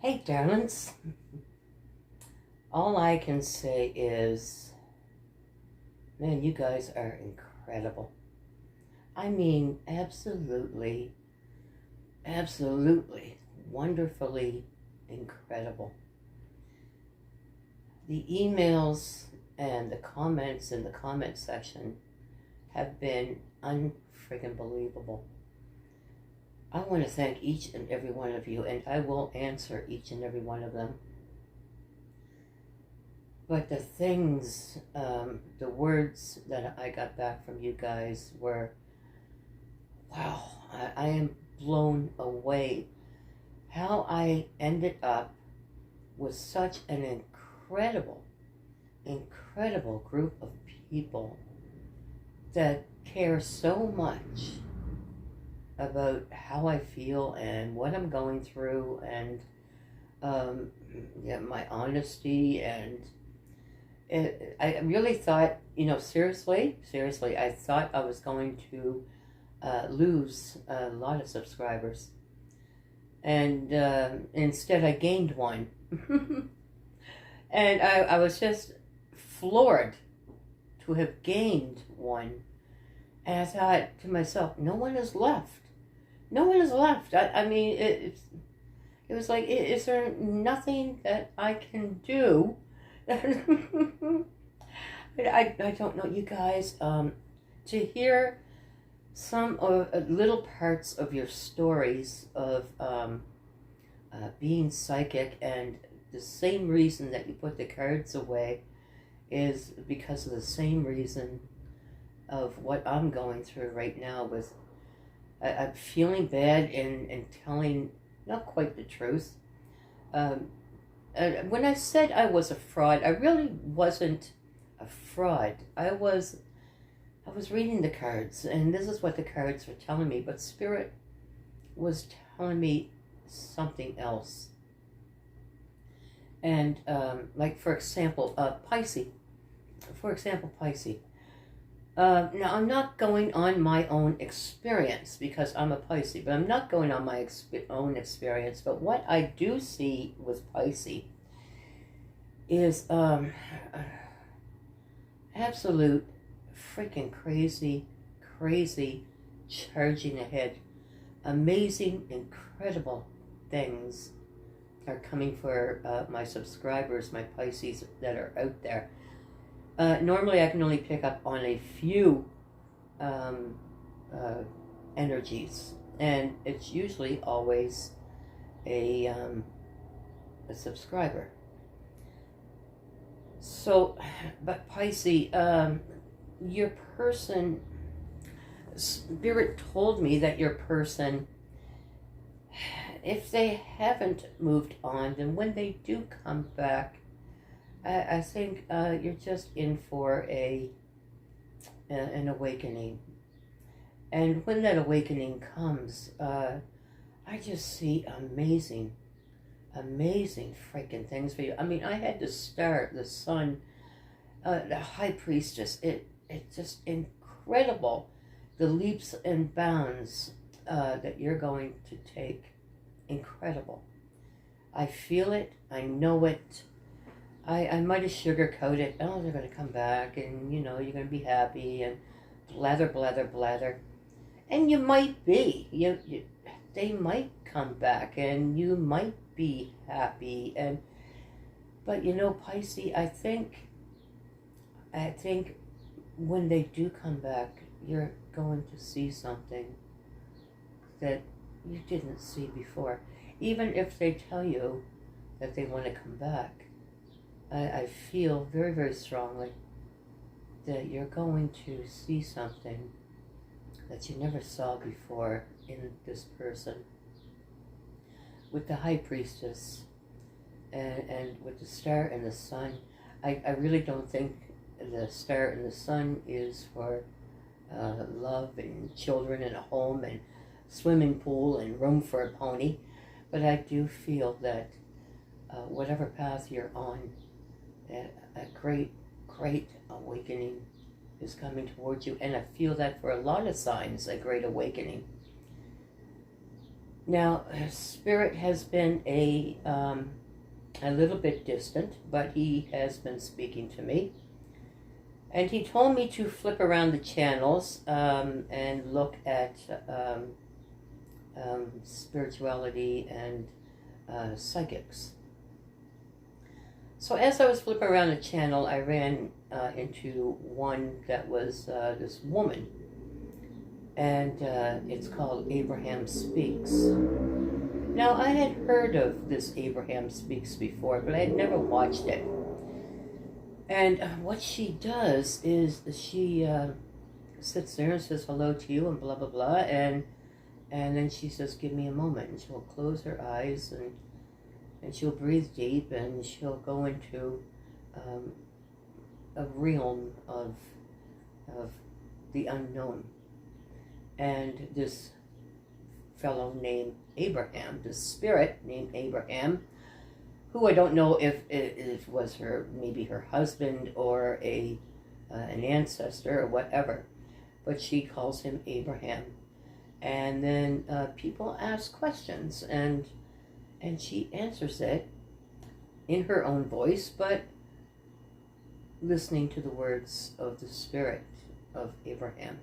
Hey, darlings. All I can say is, man, you guys are incredible. I mean, absolutely, absolutely, wonderfully incredible. The emails and the comments in the comment section have been unfriggin' believable. I want to thank each and every one of you, and I will answer each and every one of them. But the things, the words that I got back from you guys were, wow, I am blown away. How I ended up with such an incredible, incredible group of people that care so much about how I feel and what I'm going through, and my honesty. And I really thought, seriously, I thought I was going to lose a lot of subscribers, and instead I gained one. And I was just floored to have gained one. And I thought to myself, no one is left. No one is left. I mean, it was like, is there nothing that I can do? I don't know, you guys. To hear some of little parts of your stories of being psychic, and the same reason that you put the cards away is because of the same reason of what I'm going through right now with I'm feeling bad and telling not quite the truth. When I said I was a fraud, I really wasn't a fraud. I was reading the cards, and this is what the cards were telling me, but Spirit was telling me something else. And like, for example, Pisces. For example, Pisces. Now, I'm not going on my own experience because I'm a Pisces, but I'm not going on my own experience. But what I do see with Pisces is absolute freaking crazy charging ahead. Amazing, incredible things are coming for my subscribers, my Pisces that are out there. Normally I can only pick up on a few energies, and it's usually always a subscriber. So, but Pisces, your person, Spirit told me that your person, if they haven't moved on, then when they do come back, I think you're just in for an awakening. And when that awakening comes, I just see amazing freaking things for you. I mean, I had to start the sun, the high priestess. It's just incredible, the leaps and bounds that you're going to take. Incredible. I feel it. I know it. I might have sugarcoated. Oh, they're going to come back, and you're going to be happy, and blather. And you might be. They might come back, and you might be happy. But Pisces, I think when they do come back, you're going to see something that you didn't see before. Even if they tell you that they want to come back, I feel very, very strongly that you're going to see something that you never saw before in this person. With the high priestess and with the star and the sun, I really don't think the star and the sun is for love and children and a home and swimming pool and room for a pony. But I do feel that whatever path you're on, a great awakening is coming towards you. And I feel that for a lot of signs, a great awakening. Now, Spirit has been a little bit distant, but he has been speaking to me. And he told me to flip around the channels and look at spirituality and psychics. So as I was flipping around the channel, I ran into one that was this woman. And it's called Abraham Speaks. Now, I had heard of this Abraham Speaks before, but I had never watched it. And what she does is she sits there and says hello to you and blah, blah, blah. And then she says, give me a moment. And she'll close her eyes and she'll breathe deep and she'll go into a realm of the unknown. And this fellow named Abraham, this spirit named Abraham, who I don't know if it was maybe her husband or an ancestor or whatever, but she calls him Abraham. And then people ask questions, and she answers it in her own voice, but listening to the words of the spirit of Abraham.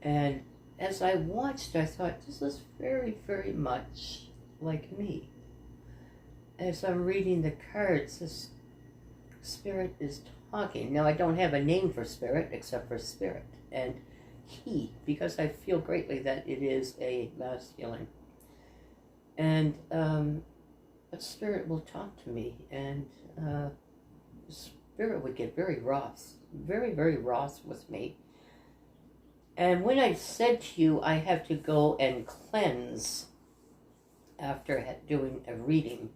And as I watched, I thought, this is very, very much like me. As I'm reading the cards, this spirit is talking. Now, I don't have a name for spirit except for spirit and he, because I feel greatly that it is a masculine. And a spirit will talk to me, and the spirit would get very wroth, very, very wroth with me. And when I said to you, I have to go and cleanse after doing a reading,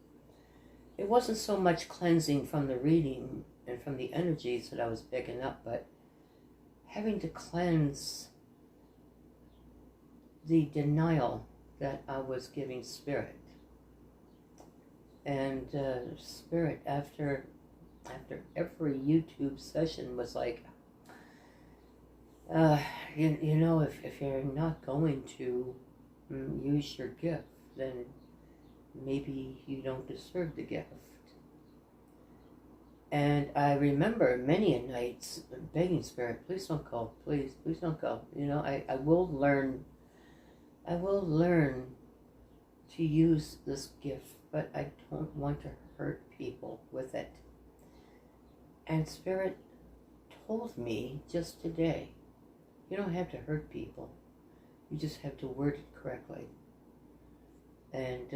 it wasn't so much cleansing from the reading and from the energies that I was picking up, but having to cleanse the denial that I was giving Spirit. And Spirit, after every YouTube session, was like, you know, if you're not going to use your gift, then maybe you don't deserve the gift. And I remember many a nights begging Spirit, please don't go, please don't go. You know, I will learn to use this gift, but I don't want to hurt people with it. And Spirit told me just today, you don't have to hurt people. You just have to word it correctly. And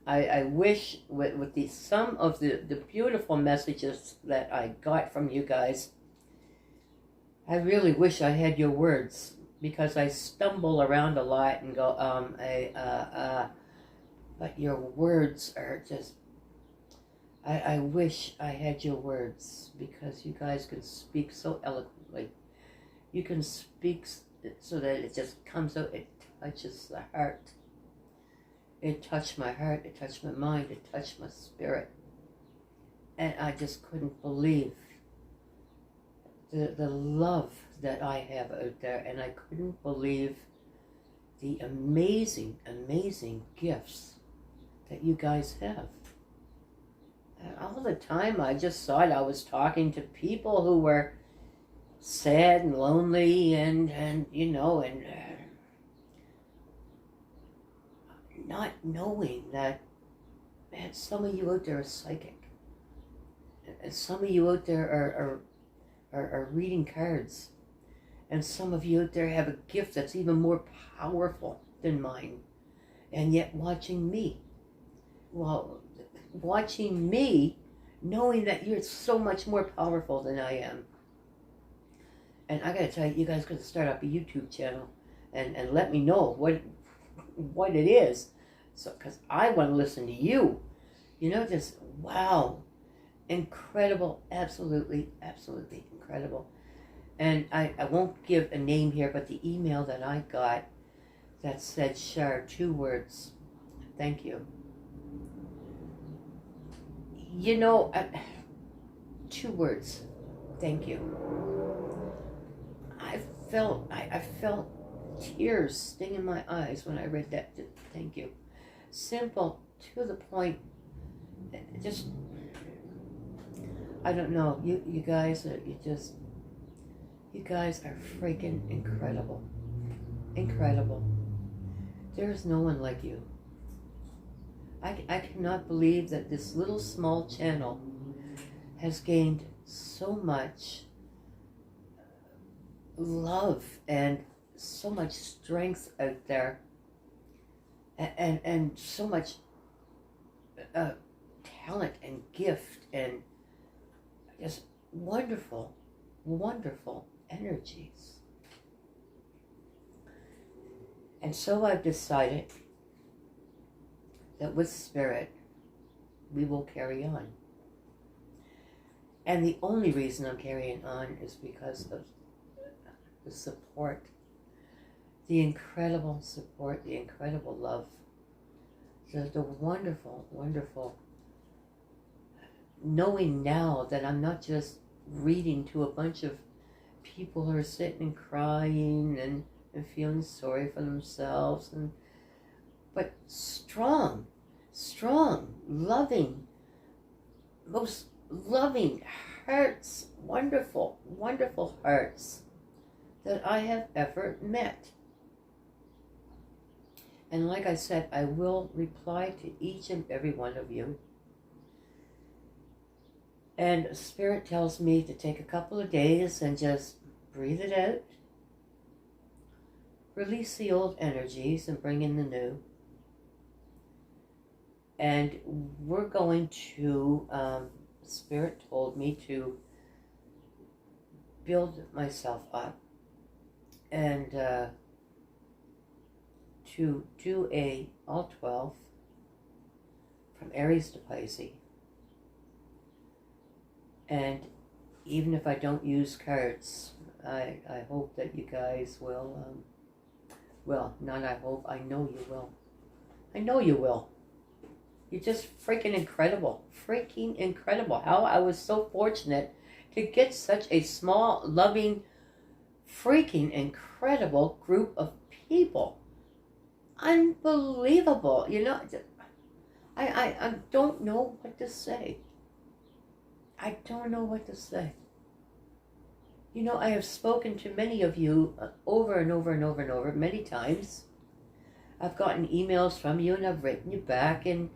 I wish with some of the beautiful messages that I got from you guys, I really wish I had your words, because I stumble around a lot and go, but your words are just, I wish I had your words, because you guys can speak so eloquently. You can speak so that it just comes out, it touches the heart. It touched my heart, it touched my mind, it touched my spirit. And I just couldn't believe the love that I have out there, and I couldn't believe the amazing, amazing gifts that you guys have. And all the time I just thought I was talking to people who were sad and lonely and you know, and not knowing that, man, some of you out there are psychic, and some of you out there are reading cards, and some of you out there have a gift that's even more powerful than mine, and yet watching me, knowing that you're so much more powerful than I am. And I gotta tell you, you guys gotta start up a YouTube channel and let me know what it is. So, because I want to listen to you. You know, just, wow. Incredible. Absolutely, absolutely incredible. And I won't give a name here, but the email that I got that said, Shar, 2 words. Thank you. You know, 2 words. Thank you. I felt tears stinging my eyes when I read that. Thank you. Simple, to the point. Just, I don't know. You guys are, you guys are freaking incredible. Incredible. There's no one like you. I cannot believe that this little small channel has gained so much love and so much strength out there, and so much talent and gift and just wonderful, wonderful energies. And so I've decided that with Spirit, we will carry on. And the only reason I'm carrying on is because of the support, the incredible support, the incredible love, the wonderful, wonderful knowing now that I'm not just reading to a bunch of people who are sitting and crying and feeling sorry for themselves, but strong, loving, most loving hearts, wonderful, wonderful hearts that I have ever met. And like I said, I will reply to each and every one of you. And Spirit tells me to take a couple of days and just breathe it out, release the old energies and bring in the new. And we're going to, Spirit told me to build myself up and to do a all 12 from Aries to Pisces. And even if I don't use cards, I hope that you guys will, well, not I hope, I know you will. I know you will. You're just freaking incredible. Freaking incredible. How I was so fortunate to get such a small, loving, freaking incredible group of people. Unbelievable. You know, I don't know what to say. I don't know what to say. You know, I have spoken to many of you over and over and over and over many times. I've gotten emails from you and I've written you back and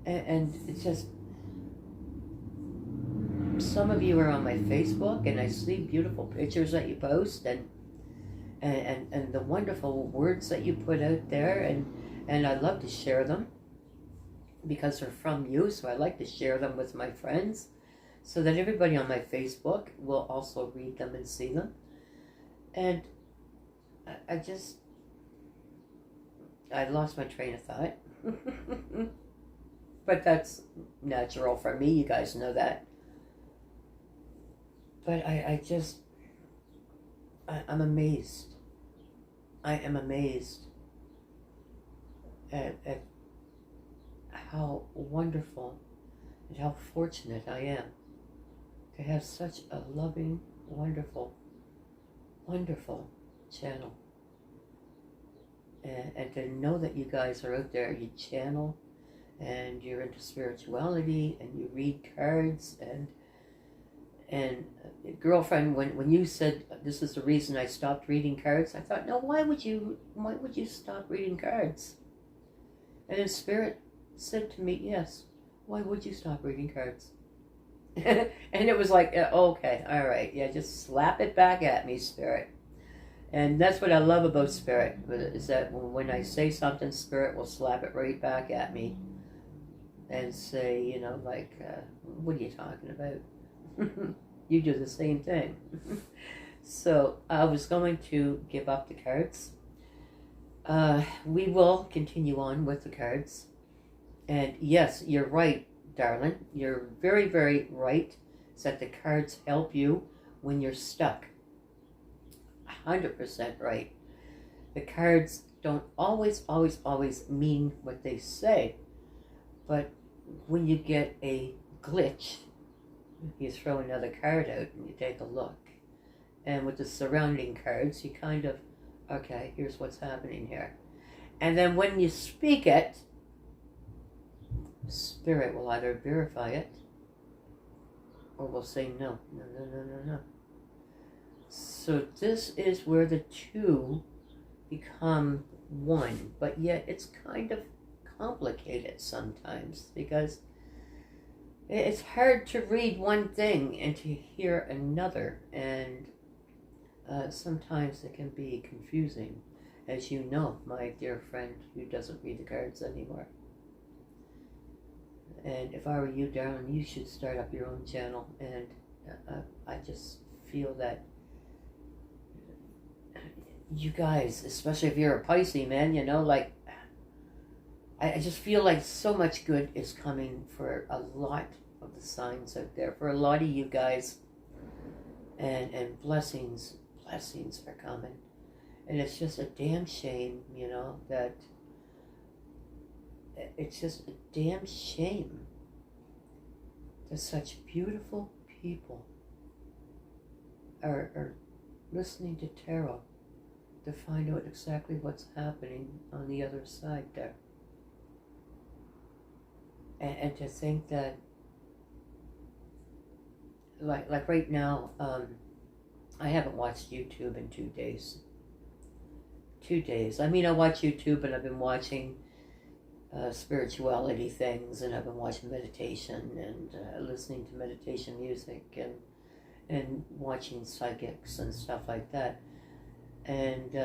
it's just, some of you are on my Facebook and I see beautiful pictures that you post and the wonderful words that you put out there, and I love to share them because they're from you, so I like to share them with my friends so that everybody on my Facebook will also read them and see them. And I lost my train of thought. But that's natural for me, you guys know that. But I'm amazed. I am amazed at how wonderful and how fortunate I am to have such a loving, wonderful, wonderful channel. And to know that you guys are out there, you channel, and you're into spirituality, and you read cards, and girlfriend, when you said this is the reason I stopped reading cards, I thought, no, why would you stop reading cards? And then Spirit said to me, yes, why would you stop reading cards? And it was like, okay, all right, yeah, just slap it back at me, Spirit. And that's what I love about Spirit, is that when I say something, Spirit will slap it right back at me and say, you know, like, what are you talking about? You do the same thing. So I was going to give up the cards. We will continue on with the cards. And yes, you're right, darling. You're very, very right, is that the cards help you when you're stuck. 100% right. The cards don't always mean what they say. But when you get a glitch, you throw another card out and you take a look. And with the surrounding cards, you kind of, okay, here's what's happening here. And then when you speak it, Spirit will either verify it or will say no. So this is where the two become one, but yet it's kind of complicated sometimes because it's hard to read one thing and to hear another, and sometimes it can be confusing, as you know, my dear friend who doesn't read the cards anymore. And if I were you, darling, you should start up your own channel. And I just feel that you guys, especially if you're a Pisces, man, you know, like, I just feel like so much good is coming for a lot of the signs out there, for a lot of you guys, and blessings are coming. And it's just a damn shame, you know, that it's just a damn shame that such beautiful people are listening to tarot to find out exactly what's happening on the other side there. And to think that, like right now, I haven't watched YouTube in 2 days. 2 days. I mean, I watch YouTube, and I've been watching spirituality things, and I've been watching meditation and listening to meditation music and watching psychics and stuff like that. And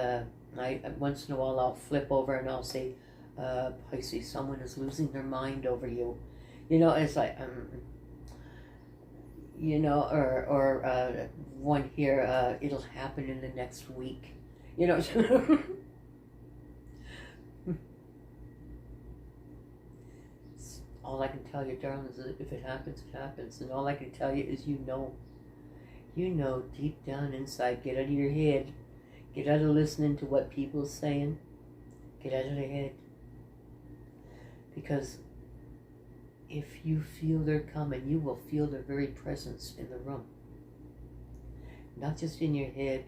I once in a while I'll flip over and I'll say, Pisces, someone is losing their mind over you. You know, it's like, you know, or one here, it'll happen in the next week. You know. All I can tell you, darling, is that if it happens, it happens. And all I can tell you is you know deep down inside, get out of your head. Get out of listening to what people are saying. Get out of their head. Because if you feel they're coming, you will feel their very presence in the room. Not just in your head.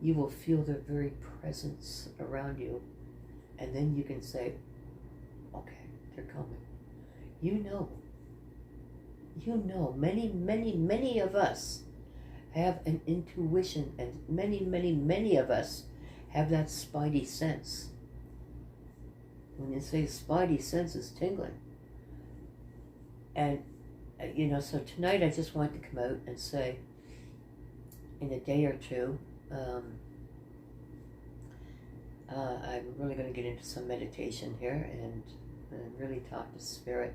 You will feel their very presence around you. And then you can say, okay, they're coming. You know, many of us have an intuition, and many of us have that spidey sense. When you say spidey sense is tingling. And, you know, so tonight I just want to come out and say, in a day or two, I'm really going to get into some meditation here and really talk to Spirit,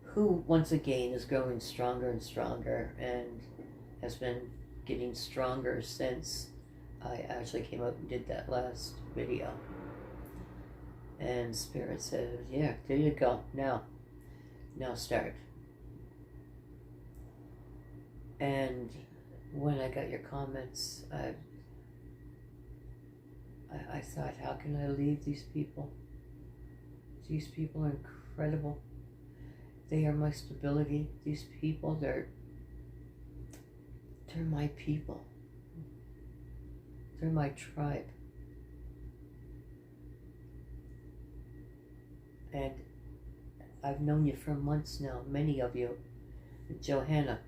who once again is growing stronger and stronger and has been getting stronger since I actually came out and did that last video. And Spirit says, yeah, there you go. Now start. And when I got your comments, I thought, how can I leave these people? These people are incredible. They are my stability. These people, they're my people. They're my tribe. And I've known you for months now, many of you. Johanna,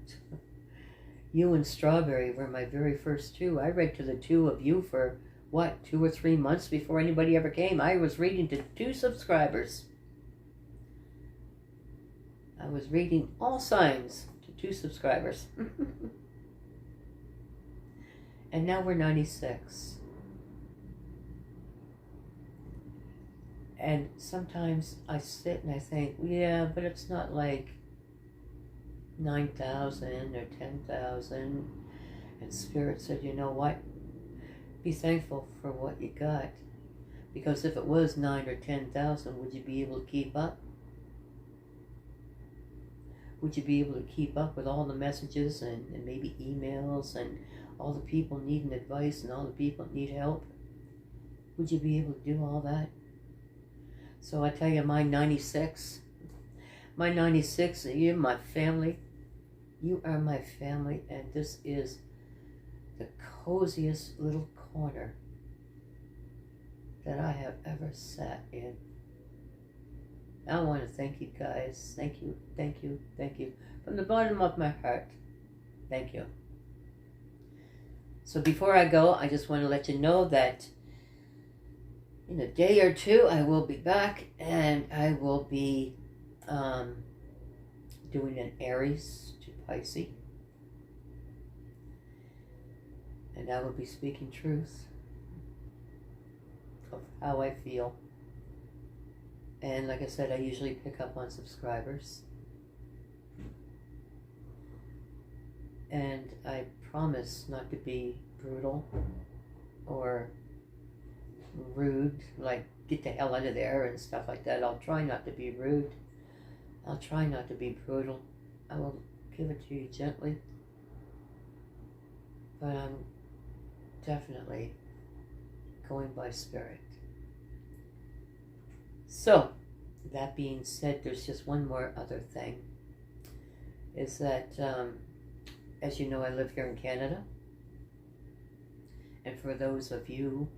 you and Strawberry were my very first two. I read to the two of you for, 2 or 3 months before anybody ever came. I was reading to 2 subscribers. I was reading all signs to 2 subscribers. And now we're 96. And sometimes I sit and I think, yeah, but it's not like 9,000 or 10,000. And Spirit said, you know what? Be thankful for what you got. Because if it was 9 or 10,000, would you be able to keep up? Would you be able to keep up with all the messages and maybe emails and all the people needing advice and all the people need help? Would you be able to do all that? So I tell you, my 96, you're my family. You are my family, and this is the coziest little corner that I have ever sat in. I want to thank you guys. Thank you, thank you, thank you. From the bottom of my heart, thank you. So before I go, I just want to let you know that in a day or two, I will be back and I will be doing an Aries to Pisces. And I will be speaking truth of how I feel. And like I said, I usually pick up on subscribers. And I promise not to be brutal or rude, like get the hell out of there and stuff like that. I'll try not to be rude. I'll try not to be brutal. I will give it to you gently. But I'm definitely going by spirit. So, that being said, there's just one more other thing. Is that, as you know, I live here in Canada. And for those of you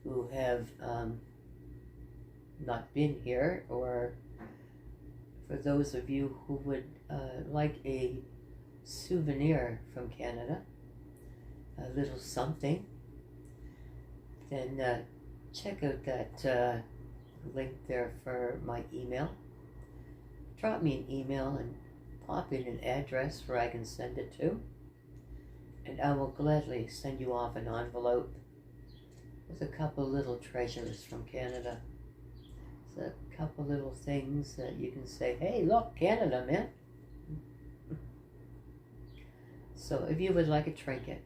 who have not been here, or for those of you who would like a souvenir from Canada, a little something, then check out that link there for my email. Drop me an email and pop in an address where I can send it to, and I will gladly send you off an envelope with a couple little treasures from Canada. It's a couple little things that you can say, hey, look, Canada, man. So if you would like a trinket,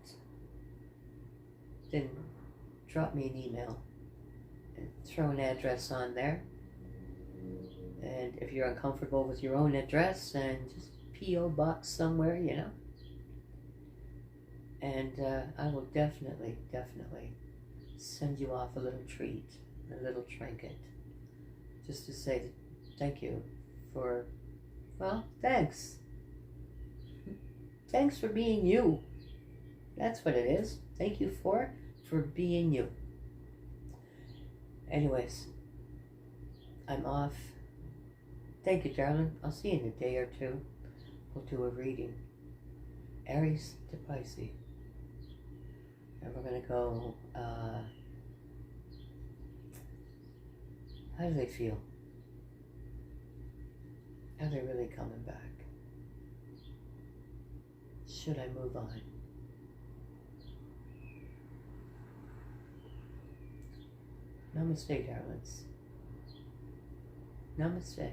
then drop me an email and throw an address on there. And if you're uncomfortable with your own address, and just P.O. box somewhere, you know. And I will definitely send you off a little treat, a little trinket, just to say thank you for, well, thanks. Thanks for being you. That's what it is. Thank you for being you. Anyways, I'm off. Thank you, darling. I'll see you in a day or two. We'll do a reading. Aries to Pisces. And we're going to go, how do they feel? Are they really coming back? Should I move on? Namaste, darlings. Namaste.